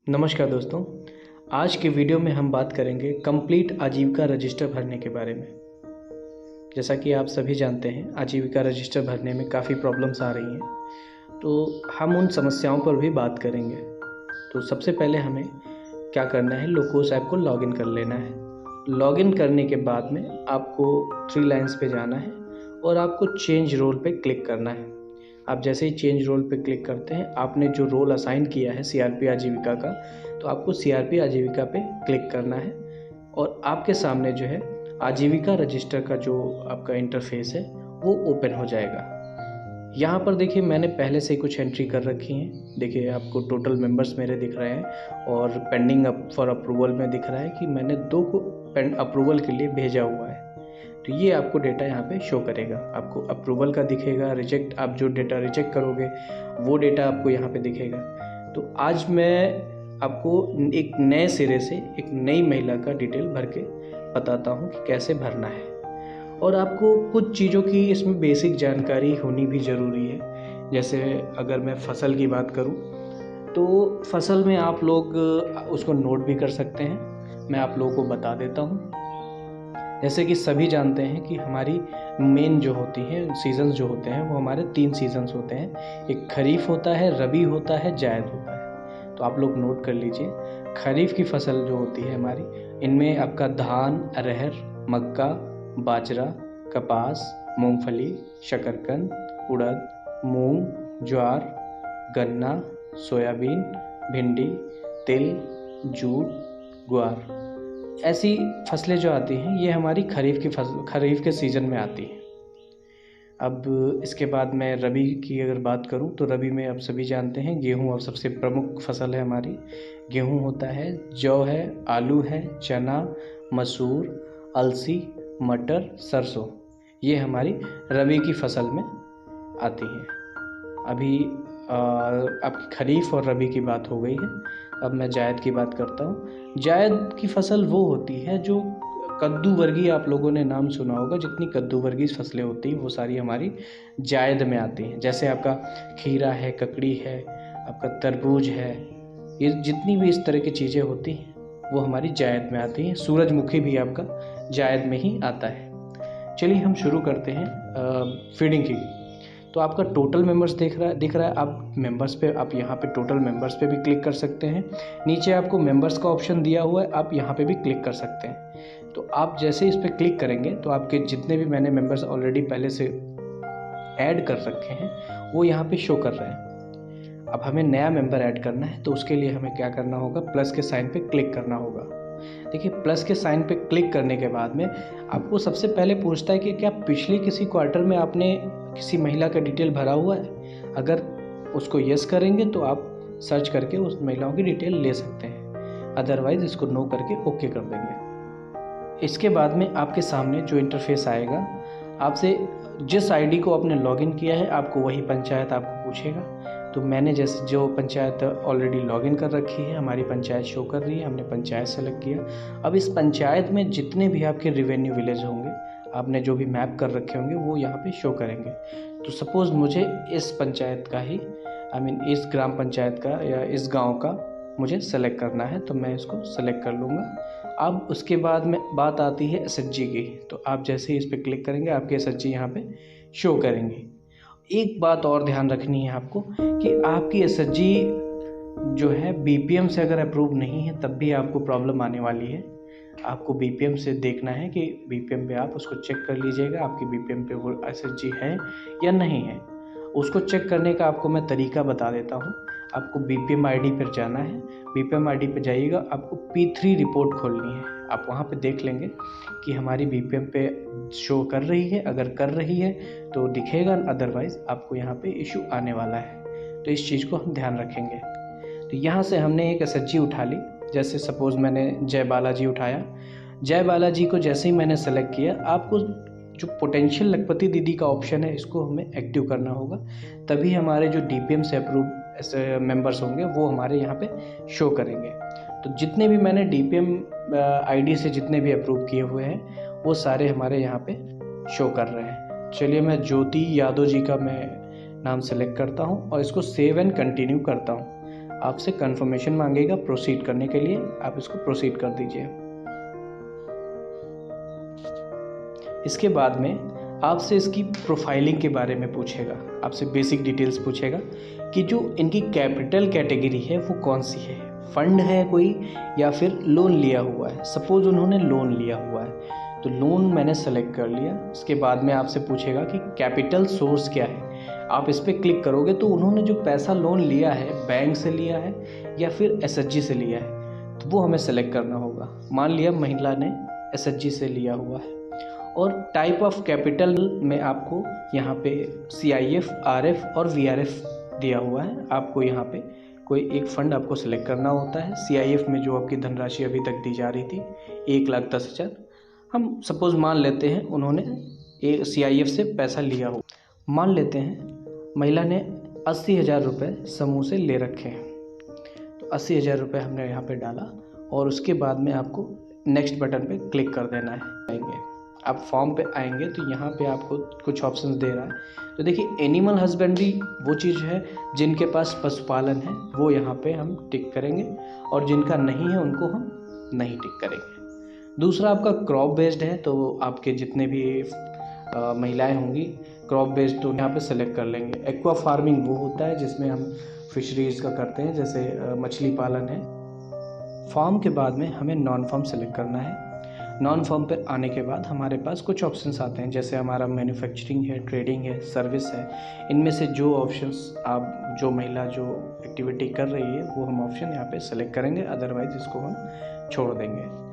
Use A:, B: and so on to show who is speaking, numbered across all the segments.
A: नमस्कार दोस्तों। आज के वीडियो में हम बात करेंगे कंप्लीट आजीविका रजिस्टर भरने के बारे में। जैसा कि आप सभी जानते हैं, आजीविका रजिस्टर भरने में काफ़ी प्रॉब्लम्स आ रही हैं, तो हम उन समस्याओं पर भी बात करेंगे। तो सबसे पहले हमें क्या करना है, लोकोस ऐप को लॉगिन कर लेना है। लॉगिन करने के बाद में आपको 3 लाइन्स पे जाना है और आपको चेंज रोल पे क्लिक करना है। आप जैसे ही चेंज रोल पे क्लिक करते हैं, आपने जो रोल असाइन किया है सीआरपी आजीविका का, तो आपको सीआरपी आजीविका पे क्लिक करना है और आपके सामने जो है आजीविका रजिस्टर का जो आपका इंटरफेस है वो ओपन हो जाएगा। यहाँ पर देखिए, मैंने पहले से ही कुछ एंट्री कर रखी हैं। देखिए, आपको टोटल मेंबर्स मेरे दिख रहे हैं और पेंडिंग फॉर अप्रूवल में दिख रहा है कि मैंने 2 को अप्रूवल के लिए भेजा हुआ है। तो ये आपको डेटा यहाँ पे शो करेगा। आपको अप्रूवल का दिखेगा, रिजेक्ट, आप जो डेटा रिजेक्ट करोगे वो डेटा आपको यहाँ पे दिखेगा। तो आज मैं आपको एक नए सिरे से एक नई महिला का डिटेल भर के बताता हूँ कि कैसे भरना है। और आपको कुछ चीज़ों की इसमें बेसिक जानकारी होनी भी ज़रूरी है। जैसे अगर मैं फसल की बात करूँ तो फसल में आप लोग उसको नोट भी कर सकते हैं। मैं आप लोगों को बता देता हूँ। जैसे कि सभी जानते हैं कि हमारी मेन जो होती है सीजन्स जो होते हैं वो हमारे 3 सीजन्स होते हैं। एक खरीफ होता है, रबी होता है, जायद होता है। तो आप लोग नोट कर लीजिए। खरीफ की फसल जो होती है हमारी, इनमें आपका धान, अरहर, मक्का, बाजरा, कपास, मूंगफली, शकरकंद, उड़द, मूंग, ज्वार, गन्ना, सोयाबीन, भिंडी, तिल, जूट, ग्वार, ऐसी फसलें जो आती हैं ये हमारी खरीफ के सीज़न में आती हैं। अब इसके बाद मैं रबी की अगर बात करूं तो रबी में आप सभी जानते हैं गेहूं अब सबसे प्रमुख फसल है हमारी। गेहूं होता है, जौ है, आलू है, चना, मसूर, अलसी, मटर, सरसों, ये हमारी रबी की फसल में आती हैं। अभी आपकी खरीफ और रबी की बात हो गई है। अब मैं जायद की बात करता हूँ। जायद की फसल वो होती है जो कद्दू वर्गीय, आप लोगों ने नाम सुना होगा, जितनी कद्दू वर्गीय फसलें होती हैं वो सारी हमारी जायद में आती हैं। जैसे आपका खीरा है, ककड़ी है, आपका तरबूज है, ये जितनी भी इस तरह की चीज़ें होती हैं वो हमारी जायद में आती हैं। सूरजमुखी भी आपका जायद में ही आता है। चलिए हम शुरू करते हैं फीडिंग की। तो आपका टोटल मेंबर्स दिख रहा है। आप मेंबर्स पे, आप यहाँ पे टोटल मेंबर्स पे भी क्लिक कर सकते हैं। नीचे आपको मेंबर्स का ऑप्शन दिया हुआ है, आप यहाँ पे भी क्लिक कर सकते हैं। तो आप जैसे इस पे क्लिक करेंगे तो आपके जितने भी मैंने मेंबर्स ऑलरेडी पहले से ऐड कर रखे हैं वो यहाँ पे शो कर रहे हैं। अब हमें नया मेंबर ऐड करना है तो उसके लिए हमें क्या करना होगा, प्लस के साइन पे क्लिक करना होगा। देखिए, प्लस के साइन पे क्लिक करने के बाद में आपको सबसे पहले पूछता है कि क्या पिछले किसी क्वार्टर में आपने किसी महिला का डिटेल भरा हुआ है। अगर उसको यस करेंगे तो आप सर्च करके उस महिलाओं की डिटेल ले सकते हैं, अदरवाइज इसको नो करके ओके कर देंगे। इसके बाद में आपके सामने जो इंटरफेस आएगा, आपसे जिस आईडी को आपने लॉगिन किया है आपको वही पंचायत आपको पूछेगा। तो मैंने जैसे जो पंचायत ऑलरेडी लॉगिन कर रखी है, हमारी पंचायत शो कर रही है, हमने पंचायत सेलेक्ट किया। अब इस पंचायत में जितने भी आपके रेवेन्यू विलेज होंगे, आपने जो भी मैप कर रखे होंगे वो यहाँ पे शो करेंगे। तो सपोज़ मुझे इस पंचायत का ही, इस ग्राम पंचायत का या इस गांव का मुझे सेलेक्ट करना है, तो मैं इसको सेलेक्ट कर लूँगा। अब उसके बाद में बात आती है एसएचजी की। तो आप जैसे ही इस पर क्लिक करेंगे आपके एसएचजी यहाँ पे शो करेंगे। एक बात और ध्यान रखनी है आपको कि आपकी एसएचजी जो है बीपीएम से अगर अप्रूव नहीं है तब भी आपको प्रॉब्लम आने वाली है। आपको बीपीएम से देखना है कि बीपीएम पे आप उसको चेक कर लीजिएगा, आपकी बीपीएम पे वो एसएचजी है या नहीं है। उसको चेक करने का आपको मैं तरीका बता देता हूँ। आपको बीपीएम आईडी पर जाना है। बीपीएम आईडी पर जाइएगा, आपको P3 रिपोर्ट खोलनी है। आप वहाँ पे देख लेंगे कि हमारी बीपीएम पे शो कर रही है। अगर कर रही है तो दिखेगा, अदरवाइज आपको यहाँ पे इशू आने वाला है। तो इस चीज़ को हम ध्यान रखेंगे। तो यहाँ से हमने एक एसएचजी उठा ली। जैसे सपोज़ मैंने जय बालाजी उठाया। जय बालाजी को जैसे ही मैंने सेलेक्ट किया, आपको जो पोटेंशियल लखपति दीदी का ऑप्शन है इसको हमें एक्टिव करना होगा, तभी हमारे जो डीपीएम से अप्रूव मेंबर्स होंगे वो हमारे यहाँ पे शो करेंगे। तो जितने भी मैंने डीपीएम आईडी से जितने भी अप्रूव किए हुए हैं वो सारे हमारे यहाँ पे शो कर रहे हैं। चलिए, मैं ज्योति यादव जी का मैं नाम सेलेक्ट करता हूँ और इसको सेव एंड कंटिन्यू करता हूँ। आपसे कंफर्मेशन मांगेगा प्रोसीड करने के लिए, आप इसको प्रोसीड कर दीजिए। इसके बाद में आपसे इसकी प्रोफाइलिंग के बारे में पूछेगा, आपसे बेसिक डिटेल्स पूछेगा कि जो इनकी कैपिटल कैटेगरी है वो कौन सी है, फंड है कोई या फिर लोन लिया हुआ है। सपोज उन्होंने लोन लिया हुआ है तो लोन मैंने सेलेक्ट कर लिया। इसके बाद में आपसे पूछेगा कि कैपिटल सोर्स क्या है। आप इस पर क्लिक करोगे तो उन्होंने जो पैसा लोन लिया है बैंक से लिया है या फिर एसएचजी से लिया है तो वो हमें सेलेक्ट करना होगा। मान लिया महिला ने एसएचजी से लिया हुआ है और टाइप ऑफ कैपिटल में आपको यहाँ पे CIF, RF और VRF दिया हुआ है। आपको यहाँ पे कोई एक फ़ंड आपको सेलेक्ट करना होता है। CIF में जो आपकी धनराशि अभी तक दी जा रही थी 1,10,000, हम सपोज़ मान लेते हैं उन्होंने CIF से पैसा लिया हो। मान लेते हैं महिला ने 80,000 रुपये समूह से ले रखे हैं, तो 80,000 रुपये हमने यहाँ पे डाला और उसके बाद में आपको नेक्स्ट बटन पे क्लिक कर देना है। आएंगे आप फॉर्म पे आएंगे तो यहाँ पे आपको कुछ ऑप्शंस दे रहा है। तो देखिए एनिमल हस्बेंड्री वो चीज़ है जिनके पास पशुपालन है वो यहाँ पे हम टिक करेंगे और जिनका नहीं है उनको हम नहीं टिक करेंगे। दूसरा आपका क्रॉप बेस्ड है तो आपके जितने भी महिलाएं होंगी क्रॉप बेस्ड तो यहाँ पे सेलेक्ट कर लेंगे। एक्वा फार्मिंग वो होता है जिसमें हम फिशरीज का करते हैं, जैसे मछली पालन है। फॉर्म के बाद में हमें नॉन फॉर्म सेलेक्ट करना है। नॉन फॉर्म पे आने के बाद हमारे पास कुछ ऑप्शंस आते हैं, जैसे हमारा मैन्युफैक्चरिंग है, ट्रेडिंग है, सर्विस है। इनमें से जो ऑप्शंस आप जो महिला जो एक्टिविटी कर रही है वो हम ऑप्शन यहाँ पे सेलेक्ट करेंगे, अदरवाइज इसको हम छोड़ देंगे।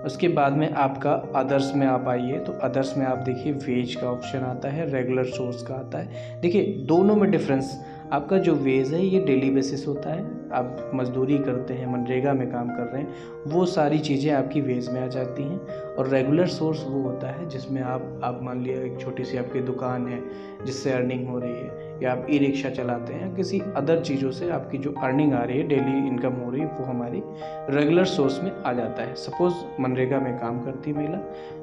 A: उसके बाद में आपका अदर्स में आप आइए तो अदर्स में आप देखिए वेज का ऑप्शन आता है, रेगुलर सोर्स का आता है। देखिए दोनों में डिफरेंस, आपका जो वेज है ये डेली बेसिस होता है, आप मजदूरी करते हैं, मनरेगा में काम कर रहे हैं, वो सारी चीज़ें आपकी वेज में आ जाती हैं। और रेगुलर सोर्स वो होता है जिसमें आप मान लिया एक छोटी सी आपकी दुकान है जिससे अर्निंग हो रही है, या आप ई-रिक्शा चलाते हैं, किसी अदर चीज़ों से आपकी जो अर्निंग आ रही है, डेली इनकम हो रही है, वो हमारी रेगुलर सोर्स में आ जाता है। सपोज़ मनरेगा में काम करती महिला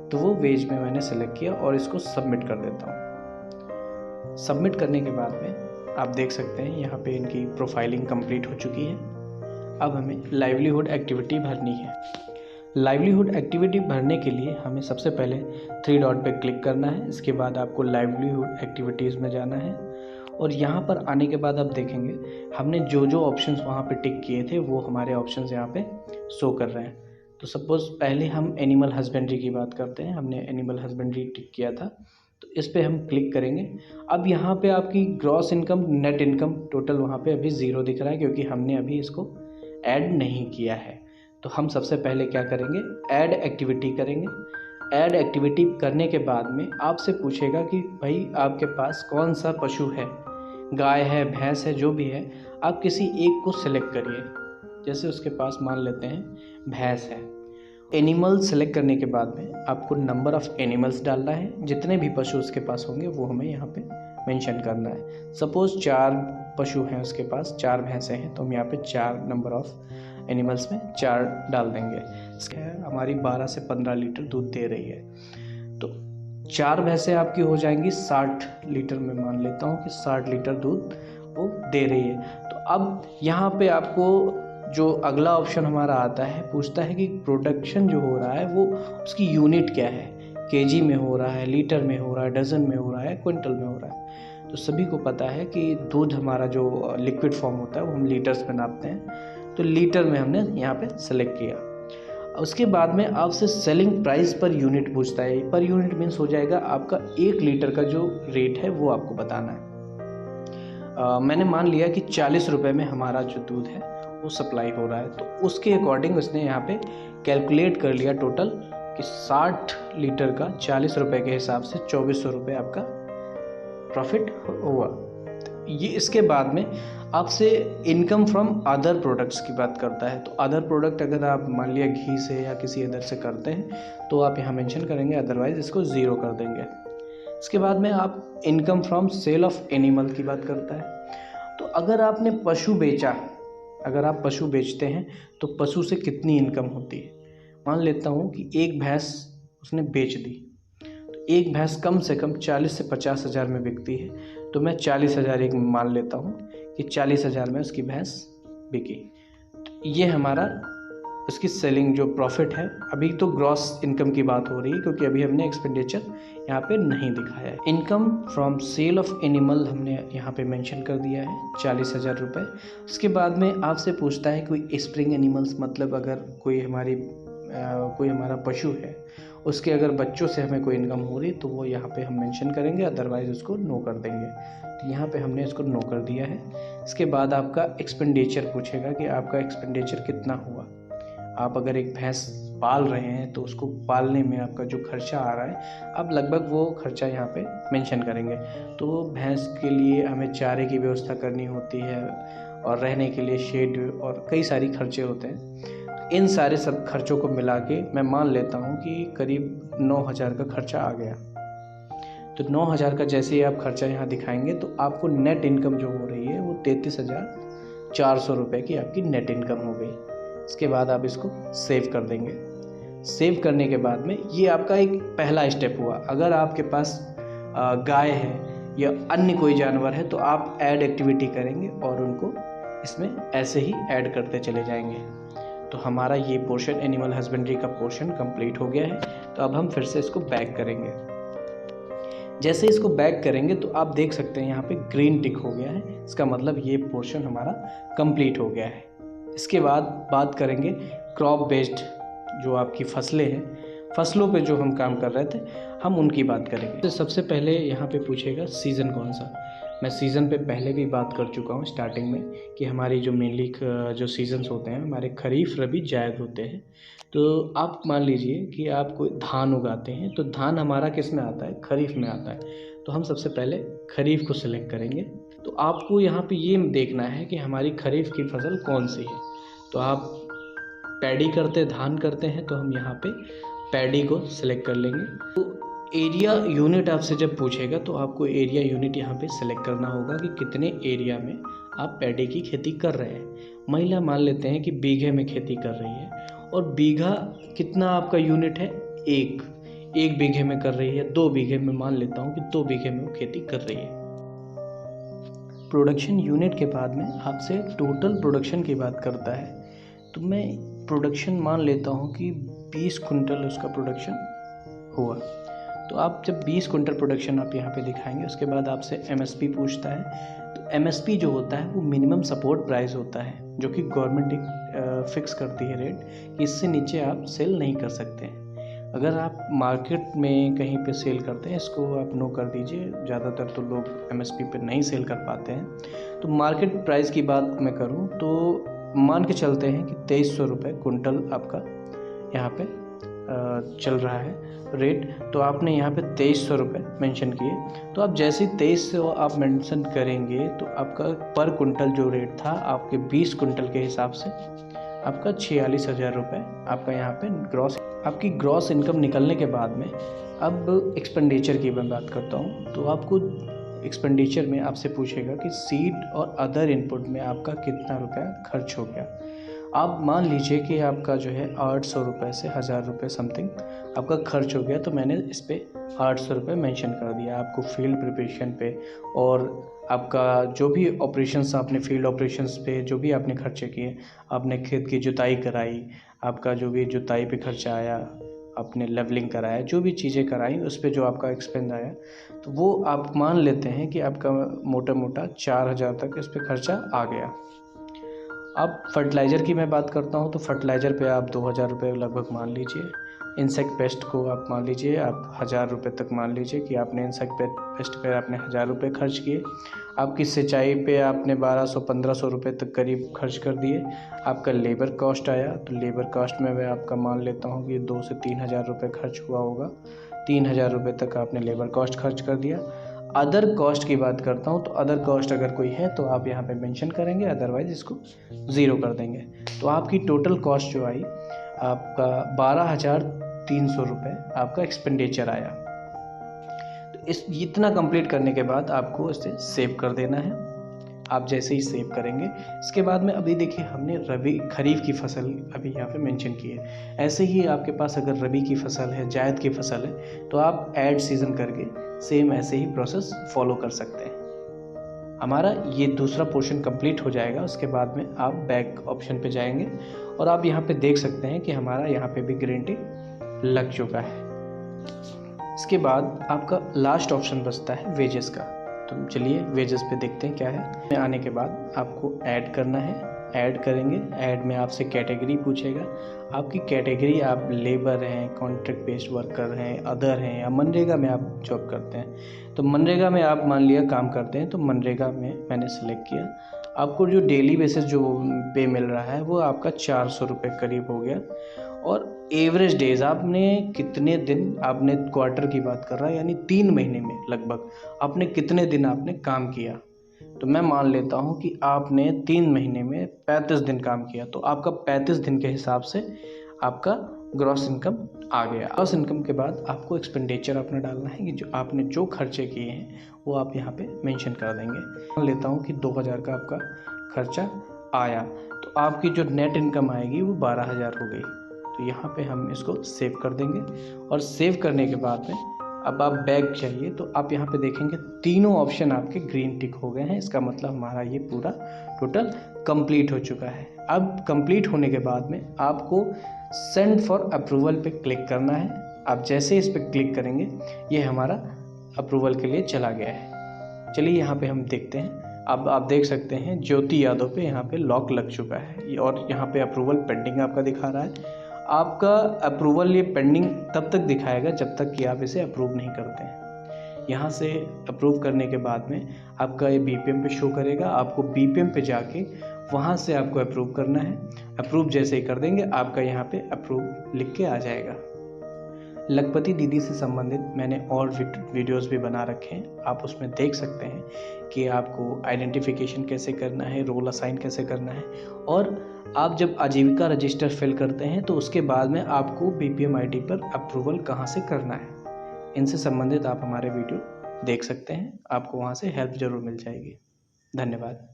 A: तो वो वेज में मैंने सेलेक्ट किया और इसको सबमिट कर देता हूँ। सबमिट करने के बाद में आप देख सकते हैं यहाँ पे इनकी प्रोफाइलिंग कंप्लीट हो चुकी है। अब हमें लाइवलीहुड एक्टिविटी भरनी है। लाइवलीहुड एक्टिविटी भरने के लिए हमें सबसे पहले 3 डॉट पे क्लिक करना है। इसके बाद आपको लाइवलीहुड एक्टिविटीज़ में जाना है और यहाँ पर आने के बाद आप देखेंगे हमने जो जो ऑप्शंस वहाँ पे टिक किए थे वो हमारे ऑप्शंस यहाँ पे शो कर रहे हैं। तो सपोज़ पहले हम एनिमल हस्बेंड्री की बात करते हैं, हमने एनिमल हस्बेंड्री टिक किया था तो इस पे हम क्लिक करेंगे। अब यहाँ पे आपकी gross income, net income, total वहाँ पे अभी 0 दिख रहा है क्योंकि हमने अभी इसको ऐड नहीं किया है। तो हम सबसे पहले क्या करेंगे, ऐड एक्टिविटी करेंगे। ऐड एक्टिविटी करने के बाद में आपसे पूछेगा कि भाई आपके पास कौन सा पशु है, गाय है, भैंस है, जो भी है, आप किसी एक को सिलेक्ट करिए। जैसे उसके पास मान लेते हैं भैंस है। एनिमल सेलेक्ट करने के बाद में आपको नंबर ऑफ़ एनिमल्स डालना है, जितने भी पशु उसके पास होंगे वो हमें यहाँ पे मेंशन करना है। सपोज़ 4 पशु हैं उसके पास, 4 भैंसें हैं तो हम यहाँ पे 4 नंबर ऑफ़ एनिमल्स में 4 डाल देंगे। हमारी 12 से 15 लीटर दूध दे रही है तो 4 भैंसें आपकी हो जाएंगी 60 लीटर। में मान लेता हूँ कि 60 लीटर दूध वो दे रही है। तो अब यहाँ पे आपको जो अगला ऑप्शन हमारा आता है, पूछता है कि प्रोडक्शन जो हो रहा है वो उसकी यूनिट क्या है, केजी में हो रहा है, लीटर में हो रहा है, डजन में हो रहा है, क्विंटल में हो रहा है। तो सभी को पता है कि दूध हमारा जो लिक्विड फॉर्म होता है वो हम लीटर्स में नापते हैं, तो लीटर में हमने यहाँ पे सेलेक्ट किया। उसके बाद में आपसे सेलिंग प्राइस पर यूनिट पूछता है। पर यूनिट मीन्स हो जाएगा आपका 1 लीटर का जो रेट है वो आपको बताना है। मैंने मान लिया कि 40 रुपये में हमारा जो दूध है वो सप्लाई हो रहा है, तो उसके अकॉर्डिंग उसने यहाँ पे कैलकुलेट कर लिया टोटल कि 60 लीटर का 40 रुपये के हिसाब से 2400 रुपये आपका प्रॉफिट हुआ। ये इसके बाद में आपसे इनकम फ्रॉम अदर प्रोडक्ट्स की बात करता है। तो अदर प्रोडक्ट अगर आप मान लिया घी से या किसी अदर से करते हैं तो आप यहाँ मेंशन करेंगे, अदरवाइज इसको 0 कर देंगे। इसके बाद में आप income from sale of animal की बात करता है। तो अगर आपने पशु बेचा, अगर आप पशु बेचते हैं तो पशु से कितनी इनकम होती है। मान लेता हूँ कि एक भैंस उसने बेच दी, तो एक भैंस कम से कम 40 से 50 हज़ार में बिकती है, तो मैं 40,000 एक मान लेता हूँ कि 40,000 में उसकी भैंस बिकी। तो ये हमारा इसकी सेलिंग जो प्रॉफिट है, अभी तो ग्रॉस इनकम की बात हो रही है क्योंकि अभी हमने एक्सपेंडिचर यहाँ पे नहीं दिखाया है। Income from sale of animal हमने यहाँ पे मेंशन कर दिया है 40,000 रुपये। उसके बाद में आपसे पूछता है कोई स्प्रिंग एनिमल्स, मतलब अगर कोई हमारा पशु है उसके अगर बच्चों से हमें कोई इनकम हो रही तो वो यहाँ पे हम मेंशन करेंगे, अदरवाइज़ उसको नो कर देंगे। तो यहाँ पे हमने इसको नो कर दिया है। इसके बाद आपका एक्सपेंडिचर पूछेगा कि आपका एक्सपेंडिचर कितना हुआ। आप अगर एक भैंस पाल रहे हैं तो उसको पालने में आपका जो खर्चा आ रहा है, आप लगभग वो खर्चा यहाँ पे मेंशन करेंगे। तो भैंस के लिए हमें चारे की व्यवस्था करनी होती है और रहने के लिए शेड और कई सारी खर्चे होते हैं। इन सारे सब खर्चों को मिला के मैं मान लेता हूँ कि करीब 9,000 का खर्चा आ गया। तो 9,000 का जैसे ही आप खर्चा यहाँ दिखाएंगे तो आपको नेट इनकम जो हो रही है वो 33,400 रुपये की आपकी नेट इनकम हो गई। इसके बाद आप इसको सेव कर देंगे। सेव करने के बाद में ये आपका एक पहला स्टेप हुआ। अगर आपके पास गाय है या अन्य कोई जानवर है तो आप ऐड एक्टिविटी करेंगे और उनको इसमें ऐसे ही ऐड करते चले जाएंगे। तो हमारा ये पोर्शन एनिमल हस्बेंड्री का पोर्शन कंप्लीट हो गया है। तो अब हम फिर से इसको बैक करेंगे। जैसे इसको बैक करेंगे तो आप देख सकते हैं यहाँ पे ग्रीन टिक हो गया है, इसका मतलब ये पोर्शन हमारा कंप्लीट हो गया है। इसके बाद बात करेंगे क्रॉप बेस्ड जो आपकी फसलें हैं, फसलों पे जो हम काम कर रहे थे हम उनकी बात करेंगे। तो सबसे पहले यहाँ पे पूछेगा सीज़न कौन सा। मैं सीज़न पे पहले भी बात कर चुका हूँ स्टार्टिंग में कि हमारी जो मेनली जो सीज़न्स होते हैं हमारे खरीफ रबी जायद होते हैं। तो आप मान लीजिए कि आप कोई धान उगाते हैं तो धान हमारा किस में आता है, खरीफ में आता है। तो हम सबसे पहले खरीफ को सिलेक्ट करेंगे। तो आपको यहाँ पे ये देखना है कि हमारी खरीफ की फसल कौन सी है। तो आप पैडी करते धान करते हैं तो हम यहाँ पे पैडी को सिलेक्ट कर लेंगे। तो एरिया यूनिट आपसे जब पूछेगा तो आपको एरिया यूनिट यहाँ पे सिलेक्ट करना होगा कि कितने एरिया में आप पैडी की खेती कर रहे हैं। महिला मान लेते हैं कि बीघे में खेती कर रही है और बीघा कितना आपका यूनिट है, एक बीघे में कर रही है, 2 बीघे में मान लेता हूँ कि 2 बीघे में वो खेती कर रही है। प्रोडक्शन यूनिट के बाद में आपसे टोटल प्रोडक्शन की बात करता है। तो मैं प्रोडक्शन मान लेता हूँ कि 20 कुंटल उसका प्रोडक्शन हुआ। तो आप जब 20 कुंटल प्रोडक्शन आप यहाँ पे दिखाएंगे उसके बाद आपसे एमएसपी पूछता है। तो एमएसपी जो होता है वो मिनिमम सपोर्ट प्राइस होता है जो कि गवर्नमेंट एक फिक्स करती है रेट कि इससे नीचे आप सेल नहीं कर सकते हैं। अगर आप मार्केट में कहीं पे सेल करते हैं इसको आप नो कर दीजिए, ज़्यादातर तो लोग एमएसपी पे नहीं सेल कर पाते हैं। तो मार्केट प्राइस की बात मैं करूँ तो मान के चलते हैं कि 2300 रुपये कुंटल आपका यहाँ पे चल रहा है रेट। तो आपने यहाँ पे 2300 रुपये मेंशन किए। तो आप जैसे ही 2300 आप मेंशन करेंगे तो आपका पर कुंटल जो रेट था आपके 20 कुंटल के हिसाब से आपका 46,000 रुपये आपका यहाँ पे आपकी ग्रॉस इनकम निकलने के बाद में अब एक्सपेंडिचर की मैं बात करता हूँ। तो आपको एक्सपेंडिचर में आपसे पूछेगा कि सीड और अदर इनपुट में आपका कितना रुपया खर्च हो गया। आप मान लीजिए कि आपका जो है 800 रुपये से 1000 रुपये समथिंग आपका खर्च हो गया। तो मैंने इस पर 800 रुपये मेंशन कर दिया। आपको फील्ड प्रिपरेशन पे और आपका जो भी ऑपरेशंस आपने फील्ड ऑपरेशंस पे जो भी आपने खर्चे किए, आपने खेत की जुताई कराई, आपका जो भी जुताई पे खर्चा आया, आपने लेवलिंग कराया, जो भी चीज़ें कराई उस पर जो आपका एक्सपेंस आया तो वो आप मान लेते हैं कि आपका मोटा मोटा 4000 तक इस पर खर्चा आ गया। अब फर्टिलाइज़र की मैं बात करता हूँ तो फर्टिलाइज़र पे आप 2000 रुपये लगभग मान लीजिए। इंसेक्ट पेस्ट को आप मान लीजिए आप 1000 रुपये तक मान लीजिए कि आपने इंसेक्ट पेस्ट पे आपने 1000 रुपये खर्च किए। आपकी सिंचाई पे आपने 1200-1500 रुपये तक करीब खर्च कर दिए। आपका लेबर कॉस्ट आया तो लेबर कॉस्ट में मैं आपका मान लेता हूँ कि 2 से 3000 रुपये खर्च हुआ होगा। 3000 रुपये तक आपने लेबर कॉस्ट खर्च कर दिया। अदर कॉस्ट की बात करता हूँ तो अदर कॉस्ट अगर कोई है तो आप यहाँ पे मेंशन करेंगे, अदरवाइज़ इसको ज़ीरो कर देंगे। तो आपकी टोटल कॉस्ट जो आई आपका 12,300 रुपये आपका एक्सपेंडिचर आया। तो इतना कंप्लीट करने के बाद आपको इसे सेव कर देना है। आप जैसे ही सेव करेंगे इसके बाद में अभी देखिए हमने खरीफ की फसल अभी यहाँ पे मेंशन की है। ऐसे ही आपके पास अगर रबी की फसल है, जायद की फसल है तो आप ऐड सीज़न करके सेम ऐसे ही प्रोसेस फॉलो कर सकते हैं। हमारा ये दूसरा पोर्शन कंप्लीट हो जाएगा। उसके बाद में आप बैक ऑप्शन पे जाएंगे और आप यहाँ पे देख सकते हैं कि हमारा यहाँ पे भी ग्रीन टिक लग चुका है। इसके बाद आपका लास्ट ऑप्शन बचता है वेजेस का। तो चलिए वेजेस पे देखते हैं क्या है। आने के बाद आपको ऐड करना है, ऐड करेंगे। ऐड में आपसे कैटेगरी पूछेगा, आपकी कैटेगरी आप लेबर हैं, कॉन्ट्रैक्ट बेस्ड वर्कर हैं, अदर हैं, या मनरेगा में आप जॉब करते हैं। तो मनरेगा में आप मान लिया काम करते हैं, तो मनरेगा में मैंने सेलेक्ट किया। आपको जो डेली बेसिस जो पे मिल रहा है वो आपका 400 रुपये करीब हो गया। और एवरेज डेज आपने कितने दिन, आपने क्वार्टर की बात कर रहा है, यानी 3 महीने में लगभग आपने कितने दिन आपने काम किया। तो मैं मान लेता हूँ कि आपने 3 महीने में 35 दिन काम किया, तो आपका 35 दिन के हिसाब से आपका ग्रॉस इनकम आ गया। ग्रॉस इनकम के बाद आपको एक्सपेंडिचर अपना डालना है कि जो आपने जो खर्चे किए हैं वो आप यहाँ पे मेंशन कर देंगे। मान लेता हूँ कि 2000 का आपका खर्चा आया, तो आपकी जो नेट इनकम आएगी वो 12,000 हो गई। तो यहाँ पे हम इसको सेव कर देंगे और सेव करने के बाद में अब आप बैक चाहिए तो आप यहाँ पे देखेंगे तीनों ऑप्शन आपके ग्रीन टिक हो गए हैं। इसका मतलब हमारा ये पूरा टोटल कंप्लीट हो चुका है। अब कंप्लीट होने के बाद में आपको सेंड फॉर अप्रूवल पे क्लिक करना है। आप जैसे इस पर क्लिक करेंगे ये हमारा अप्रूवल के लिए चला गया है। चलिए यहाँ पे हम देखते हैं। अब आप देख सकते हैं ज्योति यादव पे यहाँ पे लॉक लग चुका है और यहाँ पे अप्रूवल पेंडिंग आपका दिखा रहा है। आपका अप्रूवल ये पेंडिंग तब तक दिखाएगा जब तक कि आप इसे अप्रूव नहीं करते हैं। यहाँ से अप्रूव करने के बाद में आपका ये BPM पे शो करेगा। आपको BPM पे जाके वहाँ से आपको अप्रूव करना है। अप्रूव जैसे ही कर देंगे आपका यहाँ पे अप्रूव लिख के आ जाएगा। लखपति दीदी से संबंधित मैंने और वीडियोस भी बना रखे हैं, आप उसमें देख सकते हैं कि आपको आइडेंटिफिकेशन कैसे करना है, रोल असाइन कैसे करना है, और आप जब आजीविका रजिस्टर फिल करते हैं तो उसके बाद में आपको BPM ID पर अप्रूवल कहाँ से करना है, इनसे संबंधित आप हमारे वीडियो देख सकते हैं। आपको वहाँ से हेल्प ज़रूर मिल जाएगी। धन्यवाद।